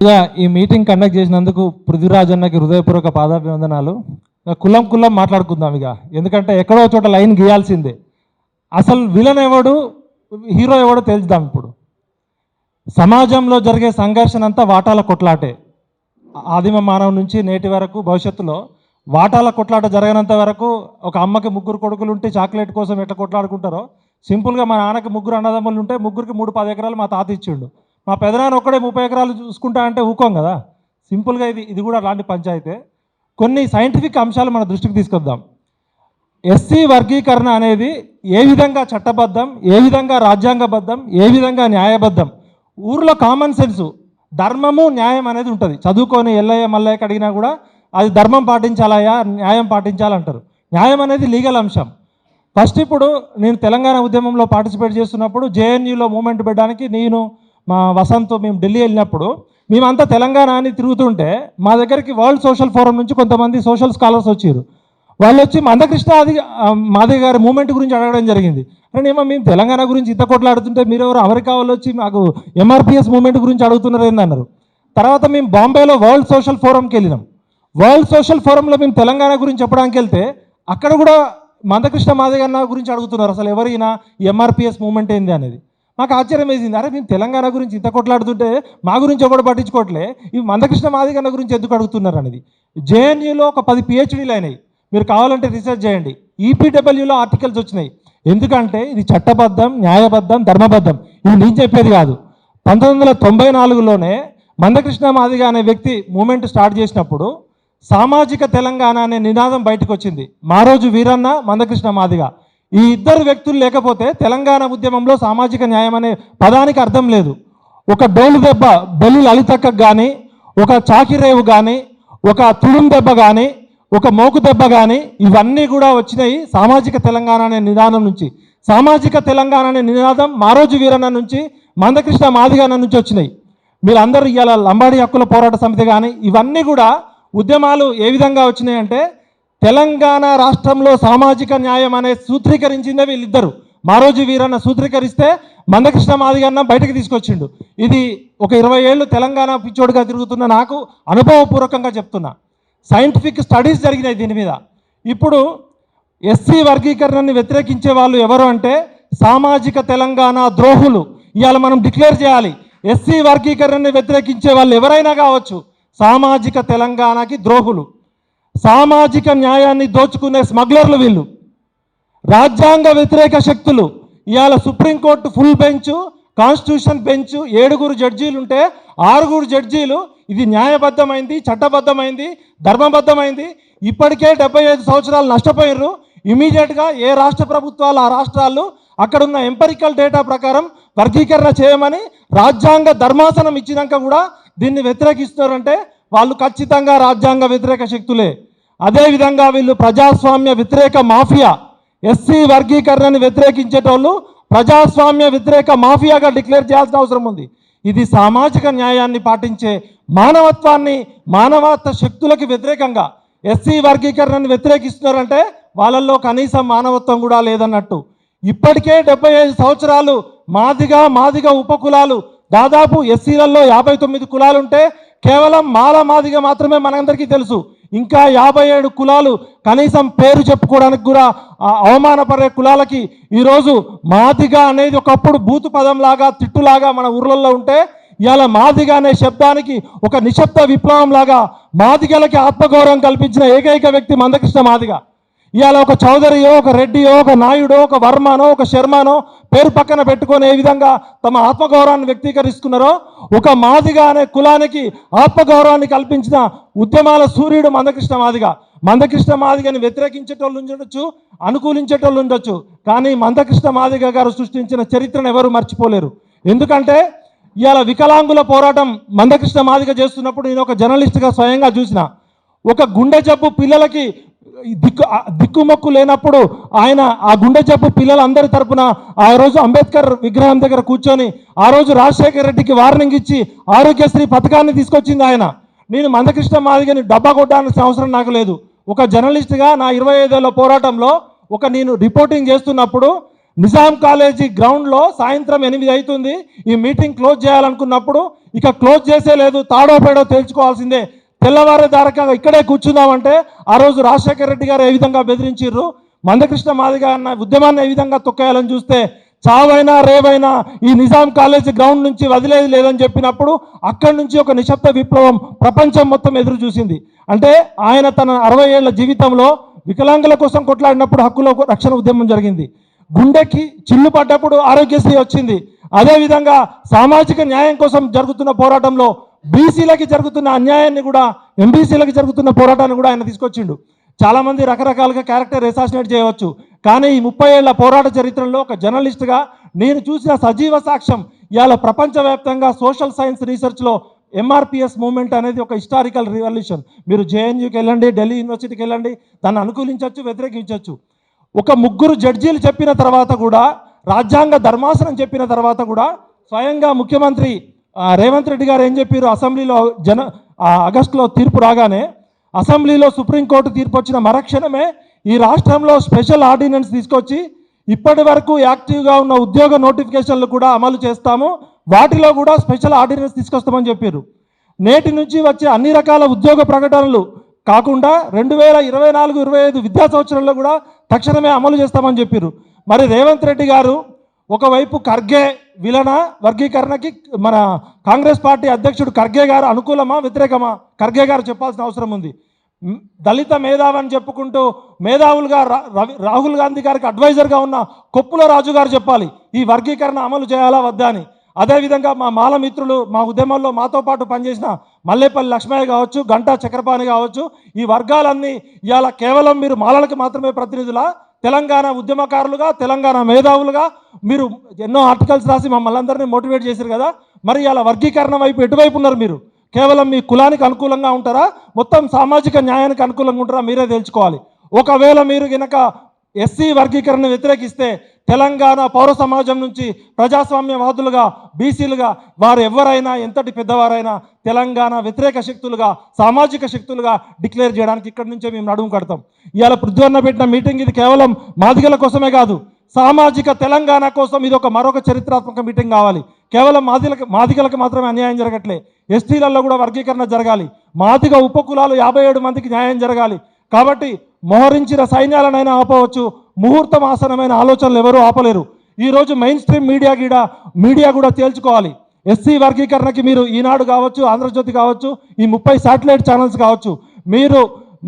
ముందుగా ఈ meeting conduct చేసినందుకు పృథ్వీరాజ్ అన్నకి హృదయపూర్వక పాదాభివందనాలు. కులం మాట్లాడుకుందాం ఇక, ఎందుకంటే ఎక్కడో చోట లైన్ గీయాల్సిందే. అసలు విలన్ ఎవడు, హీరో ఎవడో తెలుద్దాం. ఇప్పుడు సమాజంలో జరిగే సంఘర్షణ అంతా వాటాల కొట్లాటే. ఆదిమ మానవ నుంచి నేటి వరకు భవిష్యత్తులో వాటాల కొట్లాట జరగనంత వరకు ఒక అమ్మకి 3 కొడుకులు ఉంటే చాక్లెట్ కోసం ఎట్లా కొట్లాడుకుంటారో, సింపుల్గా మా నాన్నకి 3 అన్నదమ్ములు ఉంటే 3కి 3 10 ఎకరాలు మా తాత ఇచ్చిండు. మా పెదనాన్న ఒక్కడే 30 ఎకరాలు చూసుకుంటా అంటే ఊకోం కదా. సింపుల్గా ఇది కూడా అలాంటి పంచాయితే. కొన్ని సైంటిఫిక్ అంశాలు మన దృష్టికి తీసుకొద్దాం. ఎస్సీ వర్గీకరణ అనేది ఏ విధంగా చట్టబద్ధం, ఏ విధంగా రాజ్యాంగబద్ధం, ఏ విధంగా న్యాయబద్ధం. ఊర్లో కామన్ సెన్సు, ధర్మము న్యాయం అనేది ఉంటుంది. చదువుకొని ఎల్లయ్య మల్లయ్యకి అడిగినా కూడా అది ధర్మం పాటించాలయ్యా, న్యాయం పాటించాలంటారు. న్యాయం అనేది లీగల్ అంశం. ఫస్ట్ ఇప్పుడు నేను తెలంగాణ ఉద్యమంలో పార్టిసిపేట్ చేస్తున్నప్పుడు జేఎన్యూలో మూమెంట్ పెట్టడానికి నేను మా వసంత్ మేము ఢిల్లీ వెళ్ళినప్పుడు మేమంతా తెలంగాణ అని తిరుగుతుంటే మా దగ్గరికి వరల్డ్ సోషల్ ఫోరం నుంచి కొంతమంది సోషల్ స్కాలర్స్ వచ్చారు. వాళ్ళు వచ్చి మందకృష్ణ మాధవి గారి మూమెంట్ గురించి అడగడం జరిగింది. అంటే ఏమో మేము తెలంగాణ గురించి ఇంత కొట్లాడుతుంటే మీరెవరు అమెరికా వాళ్ళు వచ్చి మాకు ఎంఆర్పిఎస్ మూమెంట్ గురించి అడుగుతున్నారు ఏందన్నారు. తర్వాత మేము బాంబేలో వరల్డ్ సోషల్ ఫోరంకి వెళ్ళినాం. వరల్డ్ సోషల్ ఫోరంలో మేము తెలంగాణ గురించి చెప్పడానికి వెళ్తే అక్కడ కూడా మందకృష్ణ మాధవి అన్న గురించి అడుగుతున్నారు. అసలు ఎవరైనా ఎంఆర్పిఎస్ మూమెంట్ ఏంది అనేది మాకు ఆశ్చర్యం వేసింది. అరే మేము తెలంగాణ గురించి ఇంత కొట్లాడుతుంటే మా గురించి ఎవరు పట్టించుకోవట్లే, ఈ మందకృష్ణ మాదిగ అన్న గురించి ఎందుకు అడుగుతున్నారు అనేది. జేఎన్యూలో ఒక 10 PhDలు అయినాయి. మీరు కావాలంటే రీసెర్చ్ చేయండి. ఈపీడబ్ల్యూలో ఆర్టికల్స్ వచ్చినాయి. ఎందుకంటే ఇది చట్టబద్ధం, న్యాయబద్ధం, ధర్మబద్ధం. ఇది నేను చెప్పేది కాదు. 1994లోనే మందకృష్ణ మాదిగ అనే వ్యక్తి మూమెంట్ స్టార్ట్ చేసినప్పుడు సామాజిక తెలంగాణ అనే నినాదం బయటకు వచ్చింది. మారోజు వీరన్న, మందకృష్ణ మాదిగ ఈ ఇద్దరు వ్యక్తులు లేకపోతే తెలంగాణ ఉద్యమంలో సామాజిక న్యాయం అనే పదానికి అర్థం లేదు. ఒక డోలు దెబ్బ బెల్లి లలితక్కకు కానీ, ఒక చాకిరేవు కానీ, ఒక తుడుం దెబ్బ కానీ, ఒక మోకు దెబ్బ కానీ ఇవన్నీ కూడా వచ్చినాయి సామాజిక తెలంగాణ అనే నినాదం నుంచి. సామాజిక తెలంగాణ అనే నినాదం మారోజు వీరన్న నుంచి, మందకృష్ణ మాదిగ నుంచి వచ్చినాయి. మీరందరూ ఇవాళ లంబాడి హక్కుల పోరాట సమితి కానీ ఇవన్నీ కూడా ఉద్యమాలు ఏ విధంగా వచ్చినాయి అంటే తెలంగాణ రాష్ట్రంలో సామాజిక న్యాయం అనే సూత్రీకరించిందే వీళ్ళిద్దరు. మారోజు వీరన్న సూత్రీకరిస్తే మందకృష్ణ మాదిగ అన్న బయటకు తీసుకొచ్చిండు. ఇది ఒక 20 ఏళ్ళు తెలంగాణ పిచ్చోడుగా తిరుగుతున్న నాకు అనుభవపూర్వకంగా చెప్తున్నా. సైంటిఫిక్ స్టడీస్ జరిగినాయి దీని మీద. ఇప్పుడు ఎస్సీ వర్గీకరణని వ్యతిరేకించే వాళ్ళు ఎవరు అంటే సామాజిక తెలంగాణ ద్రోహులు. ఇవాళ మనం డిక్లేర్ చేయాలి, ఎస్సీ వర్గీకరణని వ్యతిరేకించే వాళ్ళు ఎవరైనా కావచ్చు సామాజిక తెలంగాణకి ద్రోహులు. సామాజిక న్యాయాన్ని దోచుకునే స్మగ్లర్లు వీళ్ళు, రాజ్యాంగ వ్యతిరేక శక్తులు. ఇవాళ supreme court full bench, constitution bench 7 జడ్జీలు ఉంటే 6 జడ్జీలు ఇది న్యాయబద్ధమైంది, చట్టబద్ధమైంది, ధర్మబద్ధమైంది, ఇప్పటికే 75 సంవత్సరాలు నష్టపోయినరు. ఇమీడియట్గా ఏ రాష్ట్ర ప్రభుత్వాలు ఆ రాష్ట్రాలు అక్కడున్న ఎంపరికల్ డేటా ప్రకారం వర్గీకరణ చేయమని రాజ్యాంగ ధర్మాసనం ఇచ్చినాక కూడా దీన్ని వ్యతిరేకిస్తున్నారంటే వాళ్ళు ఖచ్చితంగా రాజ్యాంగ వ్యతిరేక శక్తులే. అదేవిధంగా వీళ్ళు ప్రజాస్వామ్య వ్యతిరేక మాఫియా. ఎస్సీ వర్గీకరణని వ్యతిరేకించేటోళ్ళు ప్రజాస్వామ్య వ్యతిరేక మాఫియాగా డిక్లేర్ చేయాల్సిన అవసరం ఉంది. ఇది సామాజిక న్యాయాన్ని పాటించే మానవత్వాన్ని, మానవత్వ శక్తులకు వ్యతిరేకంగా ఎస్సీ వర్గీకరణని వ్యతిరేకిస్తున్నారంటే వాళ్ళల్లో కనీసం మానవత్వం కూడా లేదన్నట్టు. ఇప్పటికే 75 సంవత్సరాలు మాదిగ ఉపకులాలు, దాదాపు ఎస్సీలలో 59 కులాలు ఉంటే కేవలం మాదిగ మాత్రమే మనందరికీ తెలుసు. ఇంకా 57 కులాలు కనీసం పేరు చెప్పుకోవడానికి కూడా అవమానపడే కులాలకి ఈరోజు మాదిగ అనేది ఒకప్పుడు బూతు పదంలాగా, తిట్టులాగా మన ఊర్లలో ఉంటే ఇవాళ మాదిగ అనే శబ్దానికి ఒక నిశ్శబ్ద విప్లవం లాగా మాదిగలకి ఆత్మగౌరవం కల్పించిన ఏకైక వ్యక్తి మందకృష్ణ మాదిగ. ఇవాళ ఒక చౌదరియో, ఒక రెడ్డియో, ఒక నాయుడో, ఒక వర్మనో, ఒక శర్మనో పేరు పక్కన పెట్టుకొని ఏ విధంగా తమ ఆత్మగౌరవాన్ని వ్యక్తీకరిస్తున్నారో ఒక మాదిగ అనే కులానికి ఆత్మగౌరవాన్ని కల్పించిన ఉద్యమాల సూర్యుడు మందకృష్ణ మాదిగ. మందకృష్ణ మాదిగని వ్యతిరేకించేటోళ్ళు ఉండొచ్చు, అనుకూలించేటోళ్ళు ఉండొచ్చు, కానీ మందకృష్ణ మాదిగ గారు సృష్టించిన చరిత్రను ఎవరు మర్చిపోలేరు. ఎందుకంటే ఇవాళ వికలాంగుల పోరాటం మందకృష్ణ మాదిగ చేస్తున్నప్పుడు నేను ఒక జర్నలిస్ట్గా స్వయంగా చూసిన. ఒక గుండె జబ్బు పిల్లలకి దిక్కుమొక్కు లేనప్పుడు ఆయన ఆ గుండె జబ్బు పిల్లలందరి తరపున ఆ రోజు అంబేద్కర్ విగ్రహం దగ్గర కూర్చొని ఆ రోజు రాజశేఖర రెడ్డికి వార్నింగ్ ఇచ్చి ఆరోగ్యశ్రీ పథకాన్ని తీసుకొచ్చింది ఆయన. నేను మందకృష్ణ మాదిగని డబ్బా కొట్టాల్సిన అవసరం నాకు లేదు. ఒక జర్నలిస్ట్గా నా 25 ఏళ్ల పోరాటంలో నేను రిపోర్టింగ్ చేస్తున్నప్పుడు నిజాం కాలేజీ గ్రౌండ్లో సాయంత్రం 8 అవుతుంది, ఈ మీటింగ్ క్లోజ్ చేయాలనుకున్నప్పుడు ఇక క్లోజ్ చేసే లేదు, తాడో పేడో తేల్చుకోవాల్సిందే, తెల్లవారేదాకా ఇక్కడే కూర్చుందామంటే ఆ రోజు రాజశేఖర రెడ్డి గారు ఏ విధంగా బెదిరించారు, మందకృష్ణ మాదిగ అన్న ఉద్యమాన్ని ఏ విధంగా తొక్కేయాలని చూస్తే చావైనా రేవైనా ఈ నిజాం కాలేజీ గ్రౌండ్ నుంచి వదిలేది లేదని చెప్పినప్పుడు అక్కడి నుంచి ఒక నిశ్శబ్ద విప్లవం ప్రపంచం మొత్తం ఎదురు చూసింది. అంటే ఆయన తన 60 ఏళ్ల జీవితంలో వికలాంగుల కోసం కొట్లాడినప్పుడు హక్కుల రక్షణ ఉద్యమం జరిగింది, గుండెకి చిల్లు పడ్డప్పుడు ఆరోగ్యశ్రీ వచ్చింది, అదేవిధంగా సామాజిక న్యాయం కోసం జరుగుతున్న పోరాటంలో బీసీలకి జరుగుతున్న అన్యాయాన్ని కూడా, ఎంబీసీలకి జరుగుతున్న పోరాటాన్ని కూడా ఆయన తీసుకొచ్చిండు. చాలామంది రకరకాలుగా క్యారెక్టర్ అసాసినేట్ చేయవచ్చు, కానీ ఈ 30 ఏళ్ల పోరాట చరిత్రలో ఒక జర్నలిస్ట్గా నేను చూసిన సజీవ సాక్ష్యం ఇవాళ ప్రపంచవ్యాప్తంగా సోషల్ సైన్స్ రీసెర్చ్లో ఎంఆర్పిఎస్ మూవ్మెంట్ అనేది ఒక హిస్టారికల్ రివల్యూషన్. మీరు జేఎన్యూకి వెళ్ళండి, ఢిల్లీ యూనివర్సిటీకి వెళ్ళండి, దాన్ని అనుకూలించవచ్చు, వ్యతిరేకించవచ్చు. ఒక 3 జడ్జీలు చెప్పిన తర్వాత కూడా, రాజ్యాంగ ధర్మాసనం చెప్పిన తర్వాత కూడా స్వయంగా ముఖ్యమంత్రి రేవంత్ రెడ్డి గారు ఏం చెప్పారు, అసెంబ్లీలో ఆగస్టులో తీర్పు రాగానే అసెంబ్లీలో సుప్రీంకోర్టు తీర్పు వచ్చిన మరక్షణమే ఈ రాష్ట్రంలో స్పెషల్ ఆర్డినెన్స్ తీసుకొచ్చి ఇప్పటి వరకు యాక్టివ్గా ఉన్న ఉద్యోగ నోటిఫికేషన్లు కూడా అమలు చేస్తాము, వాటిలో కూడా స్పెషల్ ఆర్డినెన్స్ తీసుకొస్తామని చెప్పారు. నేటి నుంచి వచ్చే అన్ని రకాల ఉద్యోగ ప్రకటనలు కాకుండా 2024-25 విద్యా సంవత్సరంలో కూడా తక్షణమే అమలు చేస్తామని చెప్పారు. మరి రేవంత్ రెడ్డి గారు ఒకవైపు ఖర్గే విలన వర్గీకరణకి మన కాంగ్రెస్ పార్టీ అధ్యక్షుడు ఖర్గే గారు అనుకూలమా వ్యతిరేకమా, ఖర్గే గారు చెప్పాల్సిన అవసరం ఉంది. దళిత మేధావి అని చెప్పుకుంటూ మేధావులుగా రాహుల్ గాంధీ గారికి అడ్వైజర్గా ఉన్న కొప్పుల రాజు గారు చెప్పాలి ఈ వర్గీకరణ అమలు చేయాలా వద్దా అని. అదేవిధంగా మా మాల మిత్రులు, మా ఉద్యమంలో మాతో పాటు పనిచేసిన మల్లేపల్లి లక్ష్మయ్య కావచ్చు, గంటా చక్రపాణి కావచ్చు, ఈ వర్గాలన్నీ ఇవాళ కేవలం మీరు మాలలకు మాత్రమే ప్రతినిధులా, తెలంగాణ ఉద్యమకారులుగా, తెలంగాణ మేధావులుగా మీరు ఎన్నో ఆర్టికల్స్ రాసి మమ్మల్ని అందరినీ మోటివేట్ చేశారు కదా, మరి ఇలా వర్గీకరణ వైపు ఎటువైపు ఉన్నారు మీరు? కేవలం మీ కులానికి అనుకూలంగా ఉంటారా, మొత్తం సామాజిక న్యాయానికి అనుకూలంగా ఉంటారా, మీరే తెలుసుకోవాలి. ఒకవేళ మీరు కనుక ఎస్సీ వర్గీకరణ వ్యతిరేకిస్తే తెలంగాణ పౌర సమాజం నుంచి ప్రజాస్వామ్యవాదులుగా, బీసీలుగా వారు ఎవరైనా ఎంతటి పెద్దవారైనా తెలంగాణ వ్యతిరేక శక్తులుగా, సామాజిక శక్తులుగా డిక్లేర్ చేయడానికి ఇక్కడి నుంచే మేము నడుము కడతాం. ఇవాళ పృథ్వన్న పెట్టిన మీటింగ్ ఇది కేవలం మాదిగల కోసమే కాదు, సామాజిక తెలంగాణ కోసం ఇది మరొక చరిత్రాత్మక మీటింగ్ కావాలి. కేవలం మాదిగలకు మాత్రమే అన్యాయం జరగట్లే, ఎస్టీలలో కూడా వర్గీకరణ జరగాలి, మాదిగ ఉపకులాలు 57 మందికి న్యాయం జరగాలి. కాబట్టి మోహరించిన సైన్యాలనైనా ఆపవచ్చు, ముహూర్తం ఆసనమైన ఆలోచనలు ఎవరూ ఆపలేరు. ఈరోజు మెయిన్ స్ట్రీమ్ మీడియా కూడా తేల్చుకోవాలి. ఎస్సీ వర్గీకరణకి మీరు ఈనాడు కావచ్చు, ఆంధ్రజ్యోతి కావచ్చు, ఈ 30 శాటిలైట్ ఛానల్స్ కావచ్చు, మీరు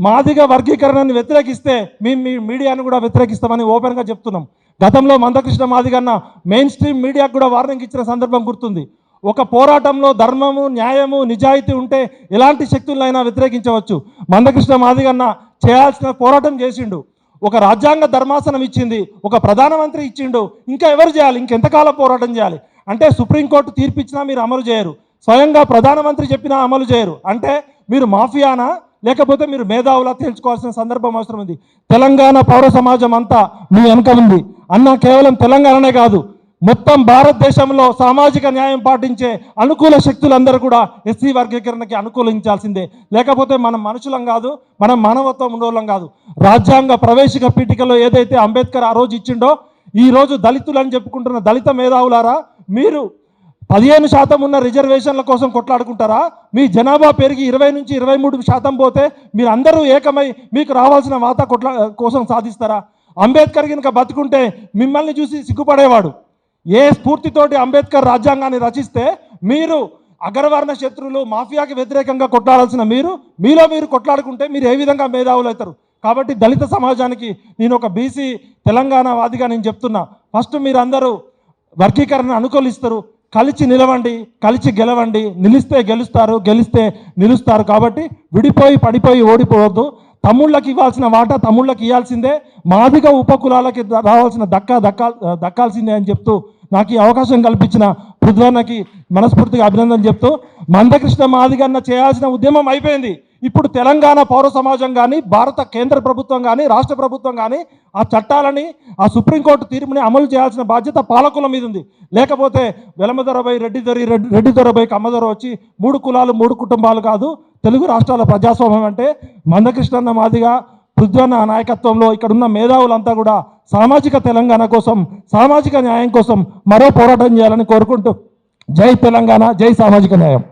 మాదిగ వర్గీకరణని వ్యతిరేకిస్తే మేము మీ మీడియాను కూడా వ్యతిరేకిస్తామని ఓపెన్గా చెప్తున్నాం. గతంలో మందకృష్ణ మాదిగన్న మెయిన్ స్ట్రీమ్ మీడియాకు కూడా వార్నింగ్ ఇచ్చిన సందర్భం గుర్తుంది. ఒక పోరాటంలో ధర్మము, న్యాయము, నిజాయితీ ఉంటే ఎలాంటి శక్తులైనా వ్యతిరేకించవచ్చు. మందకృష్ణ మాదిగన్న చేయాల్సిన పోరాటం చేసిండు, ఒక రాజ్యాంగ ధర్మాసనం ఇచ్చింది, ఒక ప్రధానమంత్రి ఇచ్చిండు, ఇంకా ఎవరు చేయాలి? ఇంకెంతకాలం పోరాటం చేయాలి? అంటే సుప్రీంకోర్టు తీర్పు ఇచ్చినా మీరు అమలు చేయరు, స్వయంగా ప్రధానమంత్రి చెప్పినా అమలు చేయరు. అంటే మీరు మాఫియానా లేకపోతే మీరు మేధావులా తేల్చుకోవాల్సిన సందర్భం అవసరం ఉంది. తెలంగాణ పౌర సమాజం అంతా మీ వెనక ఉంది అన్న. కేవలం తెలంగాణనే కాదు, మొత్తం భారతదేశంలో సామాజిక న్యాయం పాటించే అనుకూల శక్తులందరూ కూడా ఎస్సీ వర్గీకరణకి అనుకూలించాల్సిందే. లేకపోతే మనం మనుషులం కాదు, మనం మానవత్వం ఉండోళ్ళం కాదు. రాజ్యాంగ ప్రవేశిక పీఠికలో ఏదైతే అంబేద్కర్ ఆ రోజు ఇచ్చిండో, ఈరోజు దళితులు అని చెప్పుకుంటున్న దళిత మేధావులారా, మీరు 15% ఉన్న రిజర్వేషన్ల కోసం కొట్లాడుకుంటారా? మీ జనాభా పెరిగి 20 నుంచి 23% పోతే మీరు అందరూ ఏకమై మీకు రావాల్సిన వాటా కోసం సాధిస్తారా? అంబేద్కర్ కనుక బతుకుంటే మిమ్మల్ని చూసి సిగ్గుపడేవాడు. ఏ స్ఫూర్తితోటి అంబేద్కర్ రాజ్యాంగాన్ని రచిస్తే మీరు అగ్రవర్ణ శత్రువులు, మాఫియాకి వ్యతిరేకంగా కొట్లాడాల్సిన మీలో మీరు కొట్లాడుకుంటే మీరు ఏ విధంగా మేధావులు అవుతారు? కాబట్టి దళిత సమాజానికి నేను ఒక బీసీ తెలంగాణ వాదిగా నేను చెప్తున్నా, ఫస్ట్ మీరు అందరూ వర్గీకరణ అనుకూలిస్తారు, కలిసి నిలవండి, కలిసి గెలవండి, నిలిస్తే గెలుస్తారు, గెలిస్తే నిలుస్తారు. కాబట్టి విడిపోయి పడిపోయి ఓడిపోవద్దు. తమ్ముళ్ళకి ఇవ్వాల్సిన వాటా తమ్ముళ్ళకి ఇవ్వాల్సిందే, మాదిగ ఉపకులాలకి రావాల్సిన దక్కాల్సిందే అని చెప్తూ నాకు ఈ అవకాశం కల్పించిన పృథ్వన్నకి మనస్ఫూర్తిగా అభినందన చెప్తూ, మందకృష్ణ మాదిగన్న చేయాల్సిన ఉద్యమం అయిపోయింది. ఇప్పుడు తెలంగాణ పౌర సమాజం కానీ, భారత కేంద్ర ప్రభుత్వం కానీ, రాష్ట్ర ప్రభుత్వం కానీ ఆ చట్టాలని, ఆ సుప్రీంకోర్టు తీర్పుని అమలు చేయాల్సిన బాధ్యత పాలకుల మీద ఉంది. లేకపోతే వెలమదొరబై రెడ్డి దొరబై కమ్మదొర వచ్చి 3 కులాలు 3 కుటుంబాలు కాదు. తెలుగు రాష్ట్రాల ప్రజాస్వామ్యం అంటే మందకృష్ణన్న మాదిగా పృథ్వన్న నాయకత్వంలో ఇక్కడ ఉన్న మేధావులంతా కూడా సామాజిక తెలంగాణ కోసం, సామాజిక న్యాయం కోసం మరో పోరాటం చేయాలని కోరుకుంటూ జై తెలంగాణ, జై సామాజిక న్యాయం.